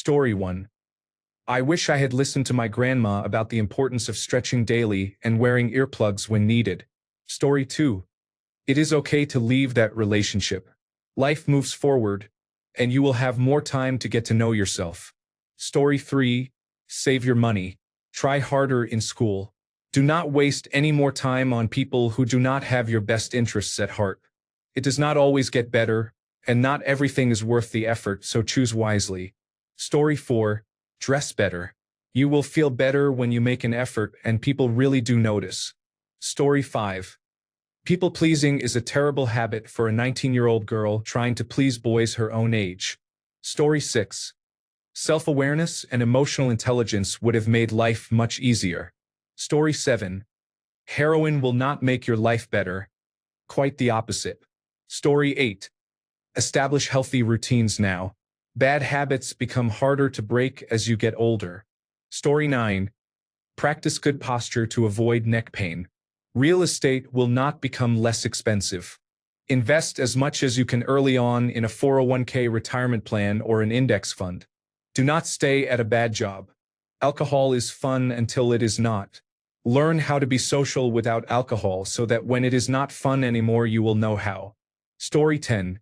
Story 1. I wish I had listened to my grandma about the importance of stretching daily and wearing earplugs when needed. Story 2. It is okay to leave that relationship. Life moves forward, and you will have more time to get to know yourself. Story 3. Save your money. Try harder in school. Do not waste any more time on people who do not have your best interests at heart. It does not always get better, and not everything is worth the effort, so choose wisely. Story 4. Dress better. You will feel better when you make an effort, and people really do notice. Story 5. People-pleasing is a terrible habit for a 19-year-old girl trying to please boys her own age. Story 6. Self-awareness and emotional intelligence would have made life much easier. Story 7. Heroin will not make your life better. Quite the opposite. Story 8. Establish healthy routines now. Bad habits become harder to break as you get older. Story 9. Practice good posture to avoid neck pain. Real estate will not become less expensive. Invest as much as you can early on in a 401k retirement plan or an index fund. Do not stay at a bad job. Alcohol is fun until it is not. Learn how to be social without alcohol so that when it is not fun anymore you will know how. Story 10.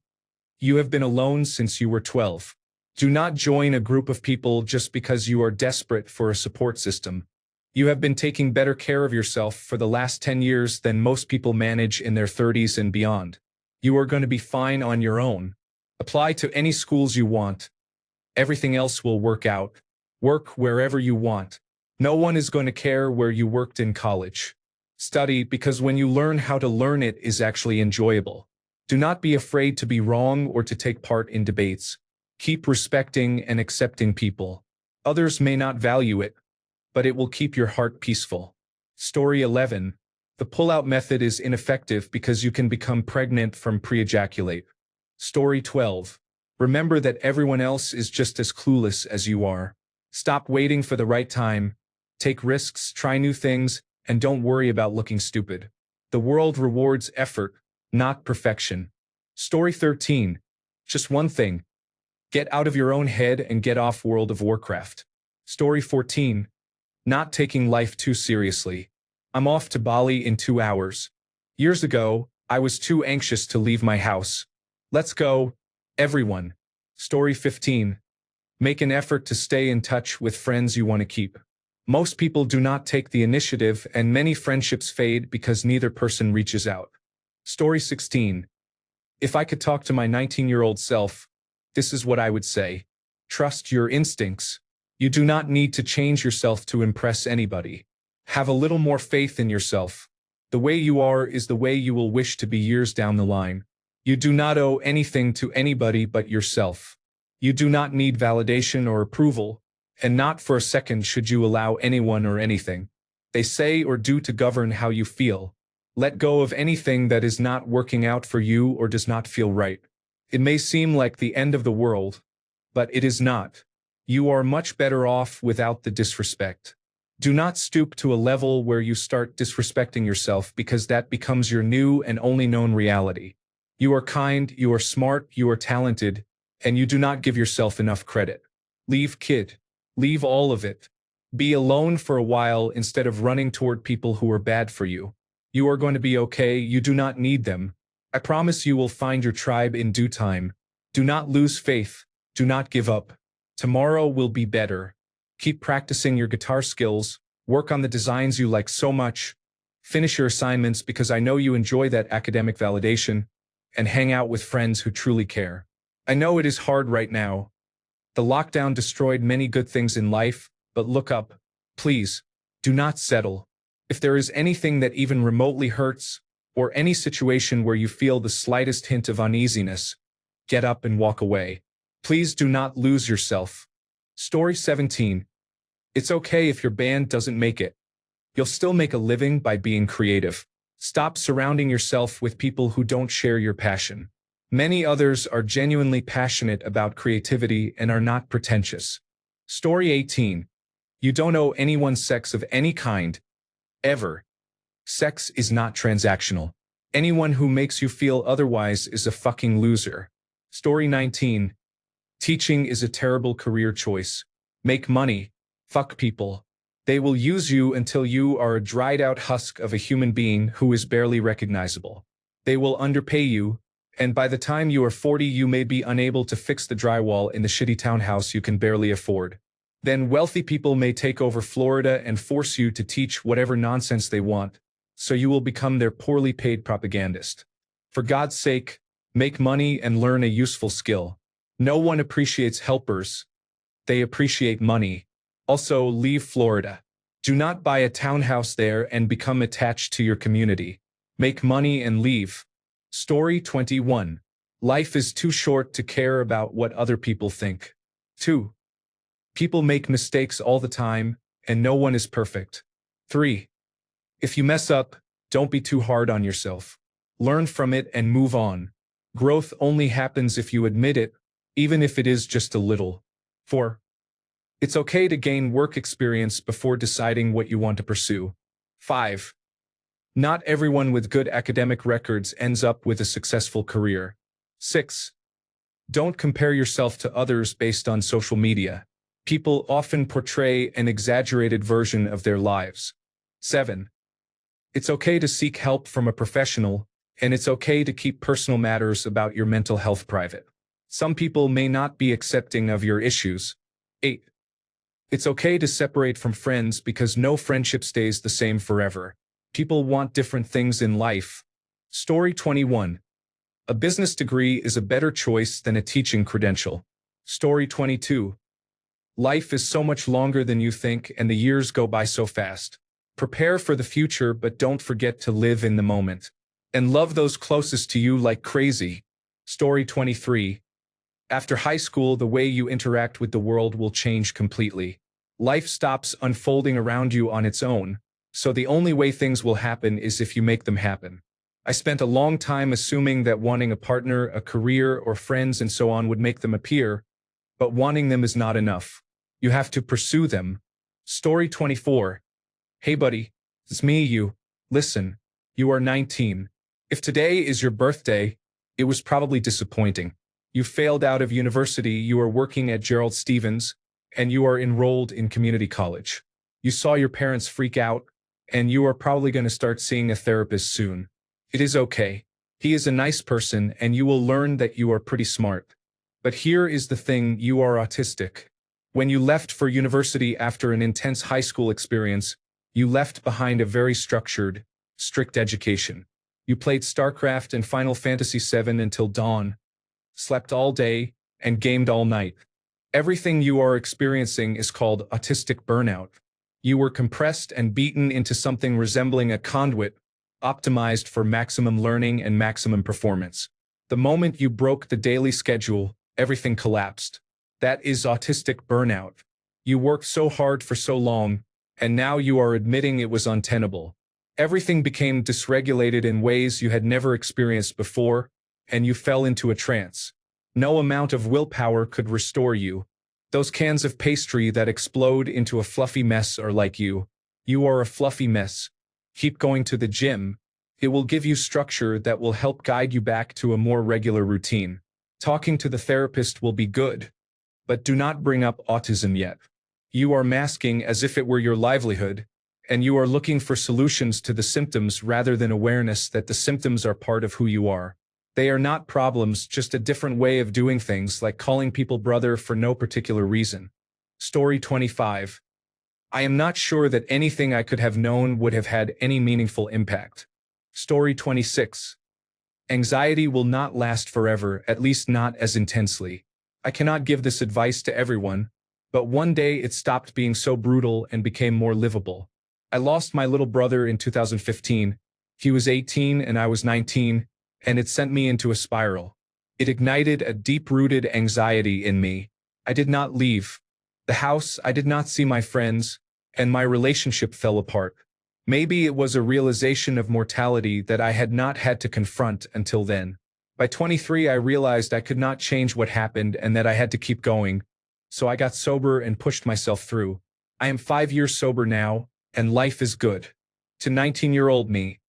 You have been alone since you were 12. Do not join a group of people just because you are desperate for a support system. You have been taking better care of yourself for the last 10 years than most people manage in their 30s and beyond. You are going to be fine on your own. Apply to any schools you want. Everything else will work out. Work wherever you want. No one is going to care where you worked in college. Study because when you learn how to learn it is actually enjoyable. Do not be afraid to be wrong or to take part in debates. Keep respecting and accepting people. Others may not value it, but it will keep your heart peaceful. Story 11. The pull-out method is ineffective because you can become pregnant from pre-ejaculate. Story 12. Remember that everyone else is just as clueless as you are. Stop waiting for the right time. Take risks, try new things, and don't worry about looking stupid. The world rewards effort, not perfection. Story 13. Just one thing. Get out of your own head and get off World of Warcraft. Story 14. Not taking life too seriously. I'm off to Bali in 2 hours. Years ago, I was too anxious to leave my house. Let's go, everyone. Story 15. Make an effort to stay in touch with friends you want to keep. Most people do not take the initiative, and many friendships fade because neither person reaches out. Story 16. If I could talk to my 19-year-old self, this is what I would say. Trust your instincts. You do not need to change yourself to impress anybody. Have a little more faith in yourself. The way you are is the way you will wish to be years down the line. You do not owe anything to anybody but yourself. You do not need validation or approval, and not for a second should you allow anyone or anything they say or do to govern how you feel. Let go of anything that is not working out for you or does not feel right. It may seem like the end of the world, but it is not. You are much better off without the disrespect. Do not stoop to a level where you start disrespecting yourself because that becomes your new and only known reality. You are kind, you are smart, you are talented, and you do not give yourself enough credit. Leave, kid. Leave all of it. Be alone for a while instead of running toward people who are bad for you. You are going to be okay, you do not need them. I promise you will find your tribe in due time. Do not lose faith. Do not give up. Tomorrow will be better. Keep practicing your guitar skills. Work on the designs you like so much. Finish your assignments because I know you enjoy that academic validation. And hang out with friends who truly care. I know it is hard right now. The lockdown destroyed many good things in life, but look up. Please, do not settle. If there is anything that even remotely hurts, or any situation where you feel the slightest hint of uneasiness, get up and walk away. Please do not lose yourself. Story 17. It's okay if your band doesn't make it. You'll still make a living by being creative. Stop surrounding yourself with people who don't share your passion. Many others are genuinely passionate about creativity and are not pretentious. Story 18. You don't owe anyone sex of any kind, ever. Sex is not transactional. Anyone who makes you feel otherwise is a fucking loser. Story 19. Teaching is a terrible career choice. Make money. Fuck people. They will use you until you are a dried-out husk of a human being who is barely recognizable. They will underpay you, and by the time you are 40 you may be unable to fix the drywall in the shitty townhouse you can barely afford. Then wealthy people may take over Florida and force you to teach whatever nonsense they want, so you will become their poorly paid propagandist. For God's sake, make money and learn a useful skill. No one appreciates helpers. They appreciate money. Also, leave Florida. Do not buy a townhouse there and become attached to your community. Make money and leave. Story 21. Life is too short to care about what other people think. 2. People make mistakes all the time, and no one is perfect. 3. If you mess up, don't be too hard on yourself. Learn from it and move on. Growth only happens if you admit it, even if it is just a little. 4. It's okay to gain work experience before deciding what you want to pursue. 5. Not everyone with good academic records ends up with a successful career. 6. Don't compare yourself to others based on social media. People often portray an exaggerated version of their lives. 7. It's okay to seek help from a professional, and it's okay to keep personal matters about your mental health private. Some people may not be accepting of your issues. 8. It's okay to separate from friends because no friendship stays the same forever. People want different things in life. Story 21. A business degree is a better choice than a teaching credential. Story 22. Life is so much longer than you think and the years go by so fast. Prepare for the future but don't forget to live in the moment. And love those closest to you like crazy. Story 23. After high school, the way you interact with the world will change completely. Life stops unfolding around you on its own, so the only way things will happen is if you make them happen. I spent a long time assuming that wanting a partner, a career, or friends and so on would make them appear, but wanting them is not enough. You have to pursue them. Story 24. Hey buddy, it's me. Listen, you are 19. If today is your birthday, it was probably disappointing. You failed out of university, you are working at Gerald Stevens, and you are enrolled in community college. You saw your parents freak out, and you are probably going to start seeing a therapist soon. It is okay. He is a nice person, and you will learn that you are pretty smart. But here is the thing, you are autistic. When you left for university after an intense high school experience, you left behind a very structured, strict education. You played StarCraft and Final Fantasy VII until dawn, slept all day, and gamed all night. Everything you are experiencing is called autistic burnout. You were compressed and beaten into something resembling a conduit, optimized for maximum learning and maximum performance. The moment you broke the daily schedule, everything collapsed. That is autistic burnout. You worked so hard for so long, and now you are admitting it was untenable. Everything became dysregulated in ways you had never experienced before, and you fell into a trance. No amount of willpower could restore you. Those cans of pastry that explode into a fluffy mess are like you. You are a fluffy mess. Keep going to the gym. It will give you structure that will help guide you back to a more regular routine. Talking to the therapist will be good. But do not bring up autism yet. You are masking as if it were your livelihood, and you are looking for solutions to the symptoms rather than awareness that the symptoms are part of who you are. They are not problems, just a different way of doing things, like calling people brother for no particular reason. Story 25. I am not sure that anything I could have known would have had any meaningful impact. Story 26. Anxiety will not last forever, at least not as intensely. I cannot give this advice to everyone, but one day it stopped being so brutal and became more livable. I lost my little brother in 2015. He was 18 and I was 19, and it sent me into a spiral. It ignited a deep-rooted anxiety in me. I did not leave the house, I did not see my friends, and my relationship fell apart. Maybe it was a realization of mortality that I had not had to confront until then. By 23, I realized I could not change what happened and that I had to keep going, so I got sober and pushed myself through. I am 5 years sober now, and life is good. To 19-year-old me,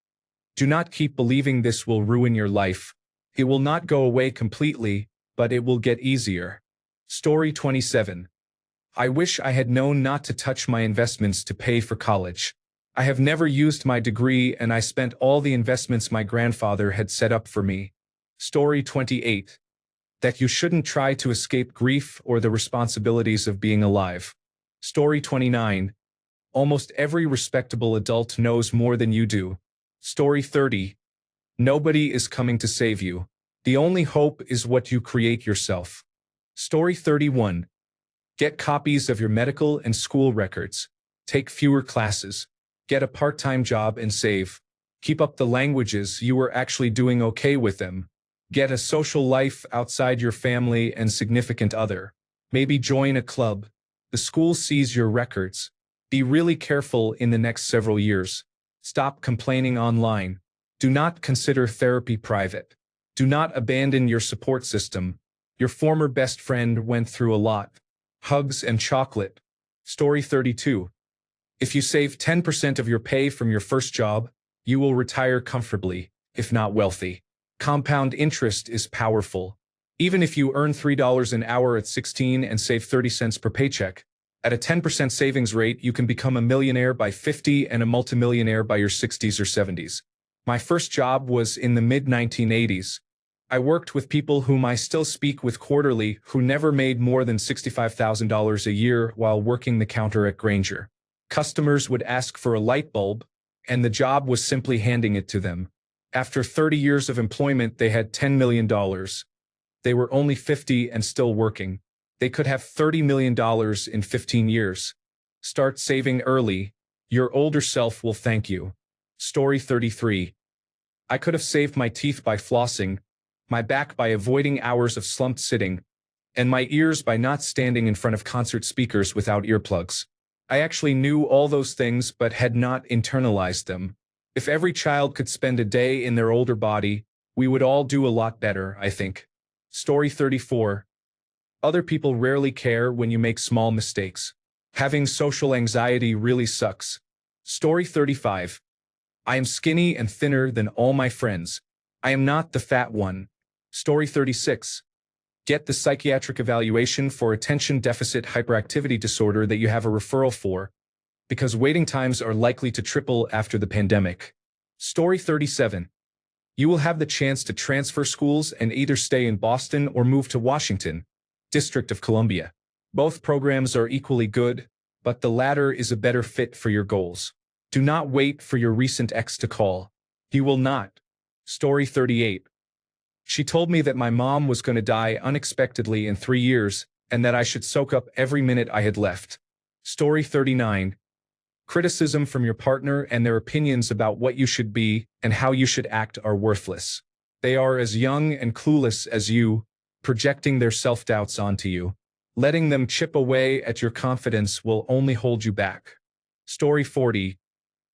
do not keep believing this will ruin your life. It will not go away completely, but it will get easier. Story 27. I wish I had known not to touch my investments to pay for college. I have never used my degree and I spent all the investments my grandfather had set up for me. Story 28. That you shouldn't try to escape grief or the responsibilities of being alive. Story 29. Almost every respectable adult knows more than you do. Story 30. Nobody is coming to save you. The only hope is what you create yourself. Story 31. Get copies of your medical and school records. Take fewer classes. Get a part-time job and save. Keep up the languages, you are actually doing okay with them. Get a social life outside your family and significant other. Maybe join a club. The school sees your records. Be really careful in the next several years. Stop complaining online. Do not consider therapy private. Do not abandon your support system. Your former best friend went through a lot. Hugs and chocolate. Story 32. If you save 10% of your pay from your first job, you will retire comfortably, if not wealthy. Compound interest is powerful. Even if you earn $3 an hour at 16 and save 30 cents per paycheck, at a 10% savings rate, you can become a millionaire by 50 and a multimillionaire by your 60s or 70s. My first job was in the mid-1980s. I worked with people whom I still speak with quarterly who never made more than $65,000 a year while working the counter at Grainger. Customers would ask for a light bulb, and the job was simply handing it to them. After 30 years of employment, they had $10 million. They were only 50 and still working. They could have $30 million in 15 years. Start saving early. Your older self will thank you. Story 33. I could have saved my teeth by flossing, my back by avoiding hours of slumped sitting, and my ears by not standing in front of concert speakers without earplugs. I actually knew all those things but had not internalized them. If every child could spend a day in their older body, we would all do a lot better, I think. Story 34. Other people rarely care when you make small mistakes. Having social anxiety really sucks. Story 35. I am skinny and thinner than all my friends. I am not the fat one. Story 36. Get the psychiatric evaluation for attention deficit hyperactivity disorder that you have a referral for, because waiting times are likely to triple after the pandemic. Story 37. You will have the chance to transfer schools and either stay in Boston or move to Washington, District of Columbia. Both programs are equally good, but the latter is a better fit for your goals. Do not wait for your recent ex to call. He will not. Story 38. She told me that my mom was going to die unexpectedly in 3 years and that I should soak up every minute I had left. Story 39. Criticism from your partner and their opinions about what you should be and how you should act are worthless. They are as young and clueless as you, projecting their self-doubts onto you. Letting them chip away at your confidence will only hold you back. Story 40.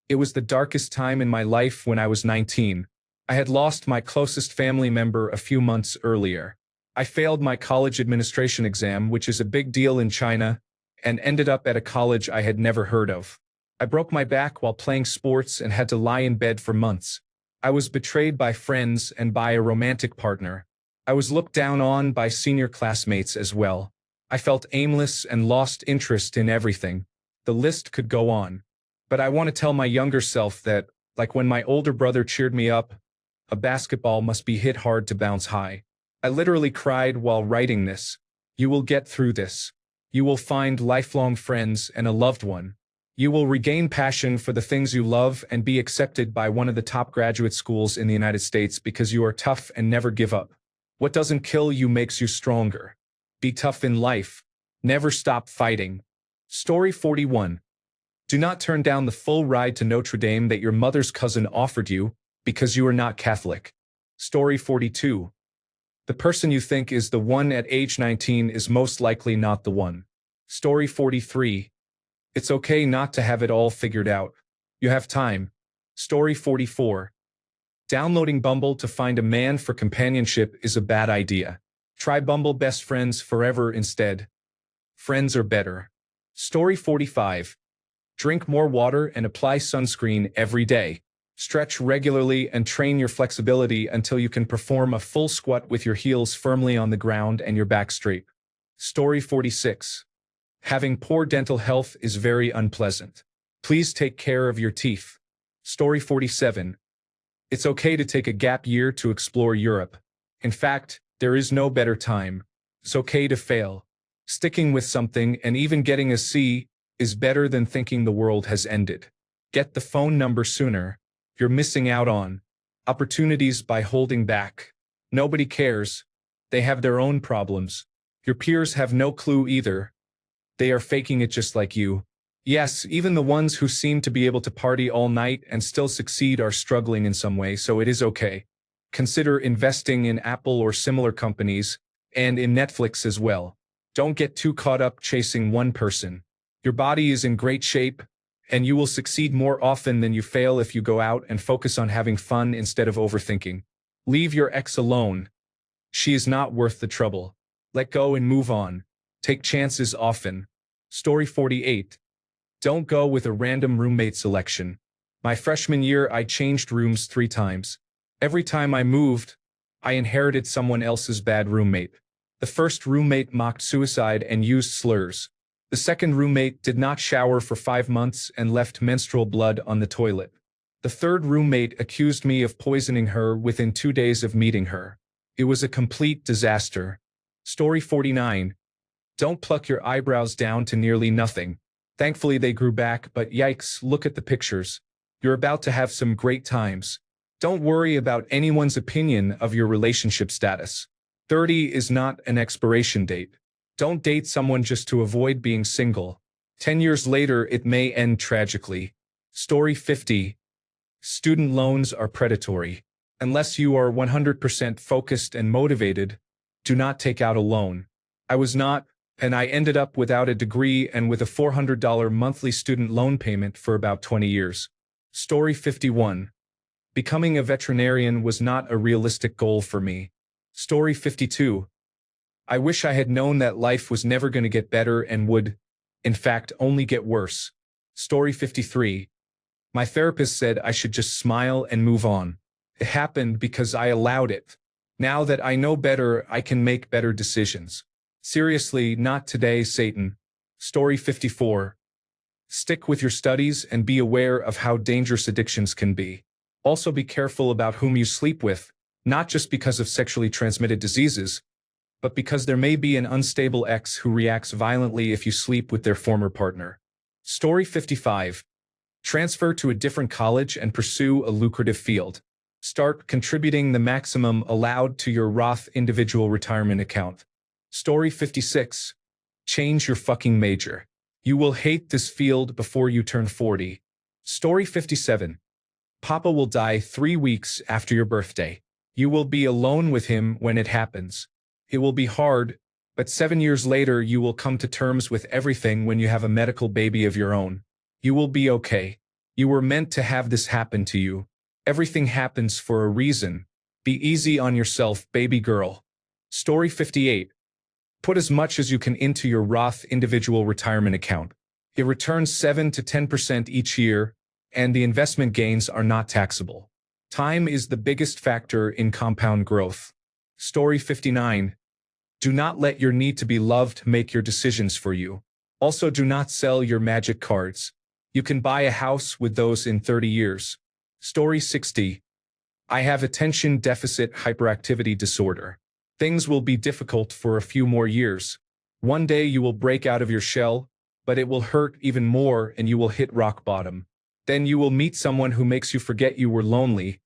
It was the darkest time in my life when I was 19. I had lost my closest family member a few months earlier. I failed my college administration exam, which is a big deal in China, and ended up at a college I had never heard of. I broke my back while playing sports and had to lie in bed for months. I was betrayed by friends and by a romantic partner. I was looked down on by senior classmates as well. I felt aimless and lost interest in everything. The list could go on. But I want to tell my younger self that, like when my older brother cheered me up, a basketball must be hit hard to bounce high. I literally cried while writing this. You will get through this. You will find lifelong friends and a loved one. You will regain passion for the things you love and be accepted by one of the top graduate schools in the United States because you are tough and never give up. What doesn't kill you makes you stronger. Be tough in life. Never stop fighting. Story 41. Do not turn down the full ride to Notre Dame that your mother's cousin offered you because you are not Catholic. Story 42. The person you think is the one at age 19 is most likely not the one. Story 43. It's okay not to have it all figured out. You have time. Story 44. Downloading Bumble to find a man for companionship is a bad idea. Try Bumble Best Friends Forever instead. Friends are better. Story 45. Drink more water and apply sunscreen every day. Stretch regularly and train your flexibility until you can perform a full squat with your heels firmly on the ground and your back straight. Story 46. Having poor dental health is very unpleasant. Please take care of your teeth. Story 47. It's okay to take a gap year to explore Europe. In fact, there is no better time. It's okay to fail. Sticking with something and even getting a C is better than thinking the world has ended. Get the phone number sooner. You're missing out on opportunities by holding back. Nobody cares. They have their own problems. Your peers have no clue either. They are faking it just like you. Yes, even the ones who seem to be able to party all night and still succeed are struggling in some way, so it is okay. Consider investing in Apple or similar companies, and in Netflix as well. Don't get too caught up chasing one person. Your body is in great shape, and you will succeed more often than you fail if you go out and focus on having fun instead of overthinking. Leave your ex alone. She is not worth the trouble. Let go and move on. Take chances often. Story 48. Don't go with a random roommate selection. My freshman year, I changed rooms 3 times. Every time I moved, I inherited someone else's bad roommate. The first roommate mocked suicide and used slurs. The second roommate did not shower for 5 months and left menstrual blood on the toilet. The third roommate accused me of poisoning her within 2 days of meeting her. It was a complete disaster. Story 49. Don't pluck your eyebrows down to nearly nothing. Thankfully they grew back, but yikes, look at the pictures. You're about to have some great times. Don't worry about anyone's opinion of your relationship status. 30 is not an expiration date. Don't date someone just to avoid being single. 10 years later, it may end tragically. Story 50. Student loans are predatory. Unless you are 100% focused and motivated, do not take out a loan. I was not, and I ended up without a degree and with a $400 monthly student loan payment for about 20 years. Story 51. Becoming a veterinarian was not a realistic goal for me. Story 52. I wish I had known that life was never going to get better and would, in fact, only get worse. Story 53. My therapist said I should just smile and move on. It happened because I allowed it. Now that I know better, I can make better decisions. Seriously, not today, Satan. Story 54. Stick with your studies and be aware of how dangerous addictions can be. Also be careful about whom you sleep with, not just because of sexually transmitted diseases, but because there may be an unstable ex who reacts violently if you sleep with their former partner. Story 55. Transfer to a different college and pursue a lucrative field. Start contributing the maximum allowed to your Roth individual retirement account. Story 56. Change your fucking major. You will hate this field before you turn 40. Story 57. Papa will die 3 weeks after your birthday. You will be alone with him when it happens. It will be hard, but 7 years later you will come to terms with everything when you have a medical baby of your own. You will be okay. You were meant to have this happen to you. Everything happens for a reason. Be easy on yourself, baby girl. Story 58. Put as much as you can into your Roth individual retirement account. It returns 7 to 10% each year, and the investment gains are not taxable. Time is the biggest factor in compound growth. Story 59. Do not let your need to be loved make your decisions for you. Also, do not sell your magic cards. You can buy a house with those in 30 years. Story 60. I have attention deficit hyperactivity disorder. Things will be difficult for a few more years. One day you will break out of your shell, but it will hurt even more and you will hit rock bottom. Then you will meet someone who makes you forget you were lonely,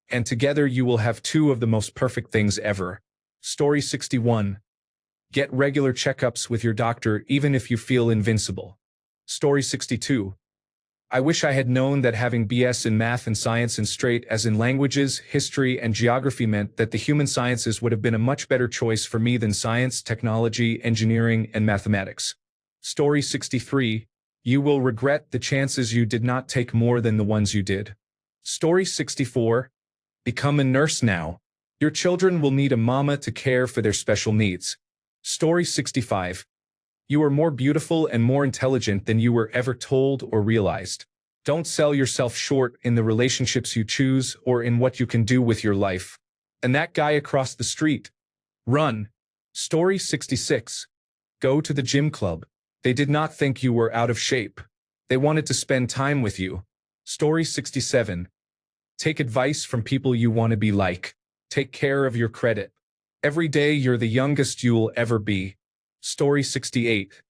and together you will have 2 of the most perfect things ever. Story 61. Get regular checkups with your doctor even if you feel invincible. Story 62. I wish I had known that having BS in math and science and straight as in languages, history, and geography meant that the human sciences would have been a much better choice for me than science, technology, engineering, and mathematics. Story 63. You will regret the chances you did not take more than the ones you did. Story 64. Become a nurse now. Your children will need a mama to care for their special needs. Story 65. You are more beautiful and more intelligent than you were ever told or realized. Don't sell yourself short in the relationships you choose or in what you can do with your life. And that guy across the street. Run. Story 66. Go to the gym club. They did not think you were out of shape. They wanted to spend time with you. Story 67. Take advice from people you want to be like. Take care of your credit. Every day you're the youngest you'll ever be. Story 68.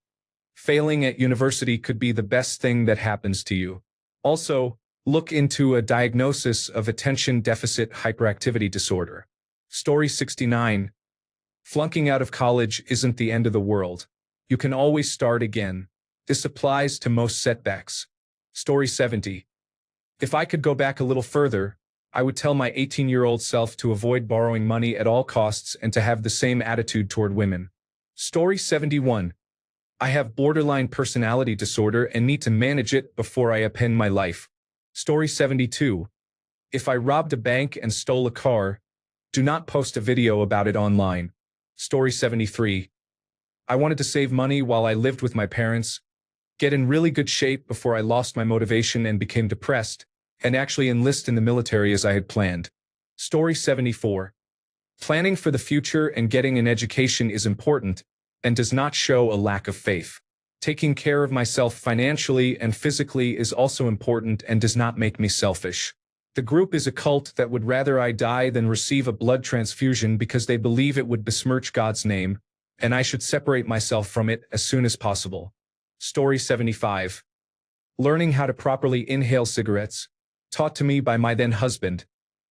Failing at university could be the best thing that happens to you. Also, look into a diagnosis of attention deficit hyperactivity disorder. Story 69. Flunking out of college isn't the end of the world. You can always start again. This applies to most setbacks. Story 70. If I could go back a little further, I would tell my 18-year-old self to avoid borrowing money at all costs and to have the same attitude toward women. Story 71. I have borderline personality disorder and need to manage it before I append my life. Story 72. If I robbed a bank and stole a car, do not post a video about it online. Story 73. I wanted to save money while I lived with my parents, get in really good shape before I lost my motivation and became depressed, and actually enlist in the military as I had planned. Story 74. Planning for the future and getting an education is important and does not show a lack of faith. Taking care of myself financially and physically is also important and does not make me selfish. The group is a cult that would rather I die than receive a blood transfusion because they believe it would besmirch God's name, and I should separate myself from it as soon as possible. Story 75. Learning how to properly inhale cigarettes, taught to me by my then husband,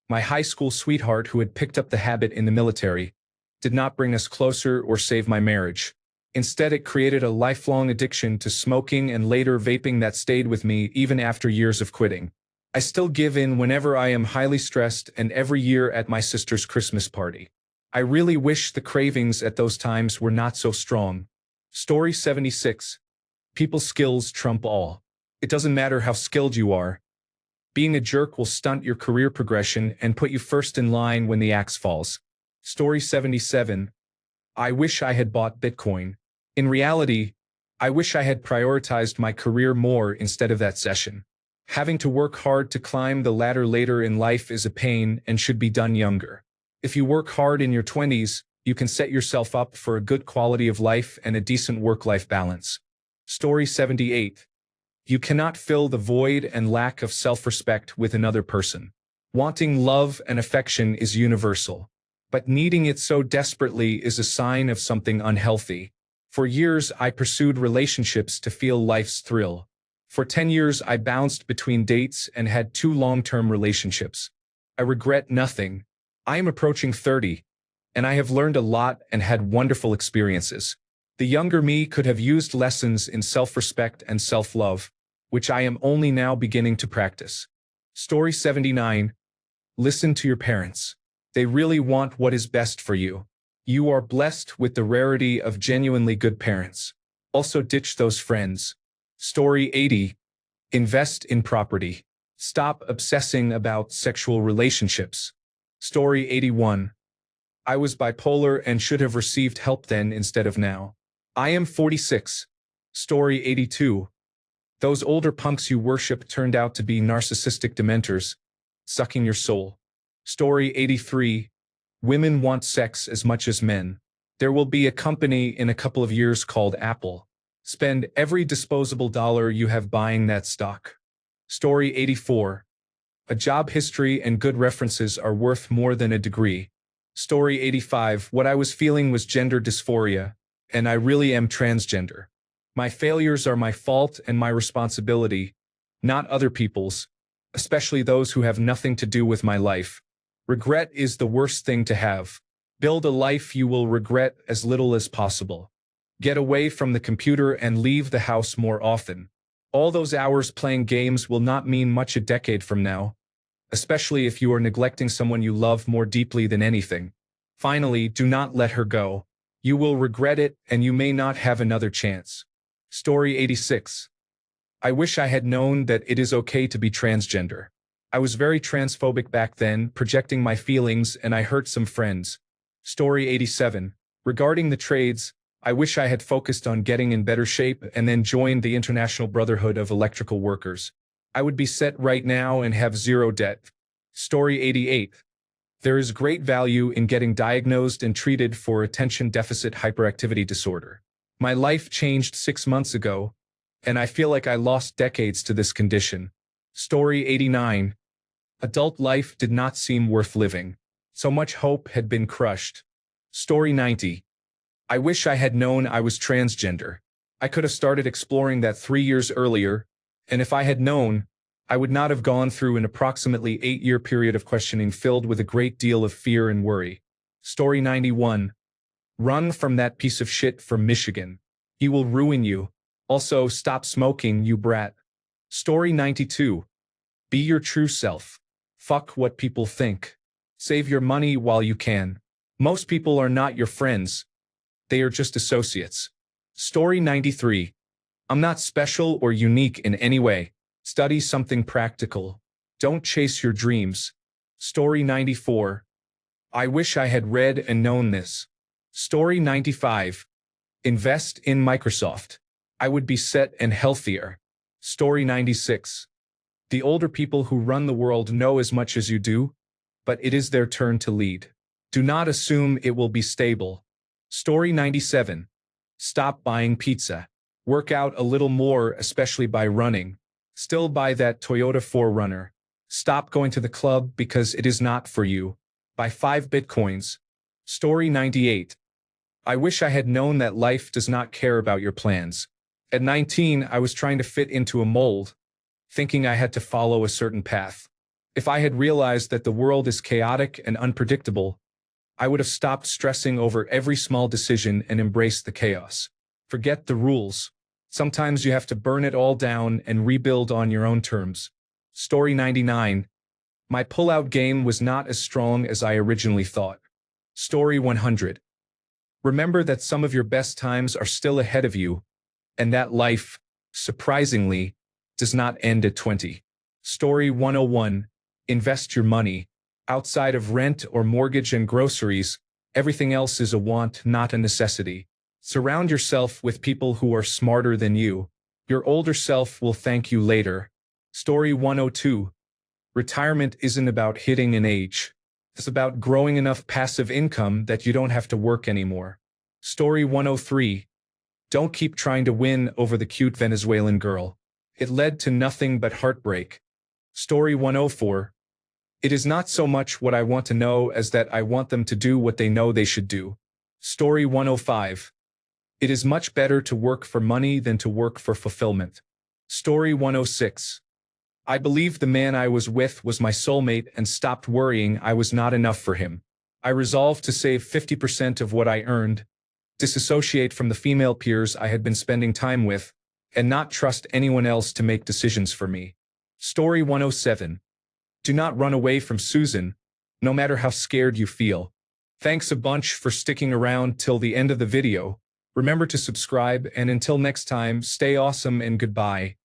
my high school sweetheart who had picked up the habit in the military, did not bring us closer or save my marriage. Instead, it created a lifelong addiction to smoking and later vaping that stayed with me even after years of quitting. I still give in whenever I am highly stressed and every year at my sister's Christmas party. I really wish the cravings at those times were not so strong. Story 76. People's skills trump all. It doesn't matter how skilled you are. Being a jerk will stunt your career progression and put you first in line when the axe falls. Story 77. I wish I had bought Bitcoin. In reality, I wish I had prioritized my career more instead of that session. Having to work hard to climb the ladder later in life is a pain and should be done younger. If you work hard in your 20s, you can set yourself up for a good quality of life and a decent work-life balance. Story 78. You cannot fill the void and lack of self-respect with another person. Wanting love and affection is universal, but needing it so desperately is a sign of something unhealthy. For years, I pursued relationships to feel life's thrill. For 10 years, I bounced between dates and had 2 long-term relationships. I regret nothing. I am approaching 30, and I have learned a lot and had wonderful experiences. The younger me could have used lessons in self-respect and self-love, which I am only now beginning to practice. Story 79. Listen to your parents. They really want what is best for you. You are blessed with the rarity of genuinely good parents. Also ditch those friends. Story 80. Invest in property. Stop obsessing about sexual relationships. Story 81. I was bipolar and should have received help then instead of now. I am 46. Story 82. Those older punks you worship turned out to be narcissistic dementors, sucking your soul. Story 83. Women want sex as much as men. There will be a company in a couple of years called Apple. Spend every disposable dollar you have buying that stock. Story 84. A job history and good references are worth more than a degree. Story 85. What I was feeling was gender dysphoria, and I really am transgender. My failures are my fault and my responsibility, not other people's, especially those who have nothing to do with my life. Regret is the worst thing to have. Build a life you will regret as little as possible. Get away from the computer and leave the house more often. All those hours playing games will not mean much a decade from now, especially if you are neglecting someone you love more deeply than anything. Finally, do not let her go. You will regret it and you may not have another chance. Story 86. I wish I had known that it is okay to be transgender. I was very transphobic back then, projecting my feelings, and I hurt some friends. Story 87. Regarding the trades, I wish I had focused on getting in better shape and then joined the International Brotherhood of Electrical Workers. I would be set right now and have zero debt. Story 88. There is great value in getting diagnosed and treated for attention deficit hyperactivity disorder. My life changed 6 months ago, and I feel like I lost decades to this condition. Story 89. Adult life did not seem worth living. So much hope had been crushed. Story 90. I wish I had known I was transgender. I could have started exploring that 3 years earlier, and if I had known, I would not have gone through an approximately 8-year period of questioning filled with a great deal of fear and worry. Story 91. Run from that piece of shit from Michigan. He will ruin you. Also, stop smoking, you brat. Story 92. Be your true self. Fuck what people think. Save your money while you can. Most people are not your friends. They are just associates. Story 93. I'm not special or unique in any way. Study something practical. Don't chase your dreams. Story 94. I wish I had read and known this. Story 95. Invest in Microsoft. I would be set and healthier. Story 96. The older people who run the world know as much as you do, but it is their turn to lead. Do not assume it will be stable. Story 97. Stop buying pizza. Work out a little more, especially by running. Still buy that Toyota 4Runner. Stop going to the club because it is not for you. Buy 5 Bitcoins. Story 98. I wish I had known that life does not care about your plans. At 19, I was trying to fit into a mold, thinking I had to follow a certain path. If I had realized that the world is chaotic and unpredictable, I would have stopped stressing over every small decision and embraced the chaos. Forget the rules. Sometimes you have to burn it all down and rebuild on your own terms. Story 99. My pull-out game was not as strong as I originally thought. Story 100. Remember that some of your best times are still ahead of you, and that life, surprisingly, does not end at 20. Story 101. Invest your money. Outside of rent or mortgage and groceries, everything else is a want, not a necessity. Surround yourself with people who are smarter than you. Your older self will thank you later. Story 102. Retirement isn't about hitting an age. It's about growing enough passive income that you don't have to work anymore. Story 103. Don't keep trying to win over the cute Venezuelan girl. It led to nothing but heartbreak. Story 104. It is not so much what I want to know as that I want them to do what they know they should do. Story 105. It is much better to work for money than to work for fulfillment. Story 106. I believed the man I was with was my soulmate and stopped worrying I was not enough for him. I resolved to save 50% of what I earned, disassociate from the female peers I had been spending time with, and not trust anyone else to make decisions for me. Story 107. Do not run away from Susan, no matter how scared you feel. Thanks a bunch for sticking around till the end of the video. Remember to subscribe, and until next time, stay awesome and goodbye.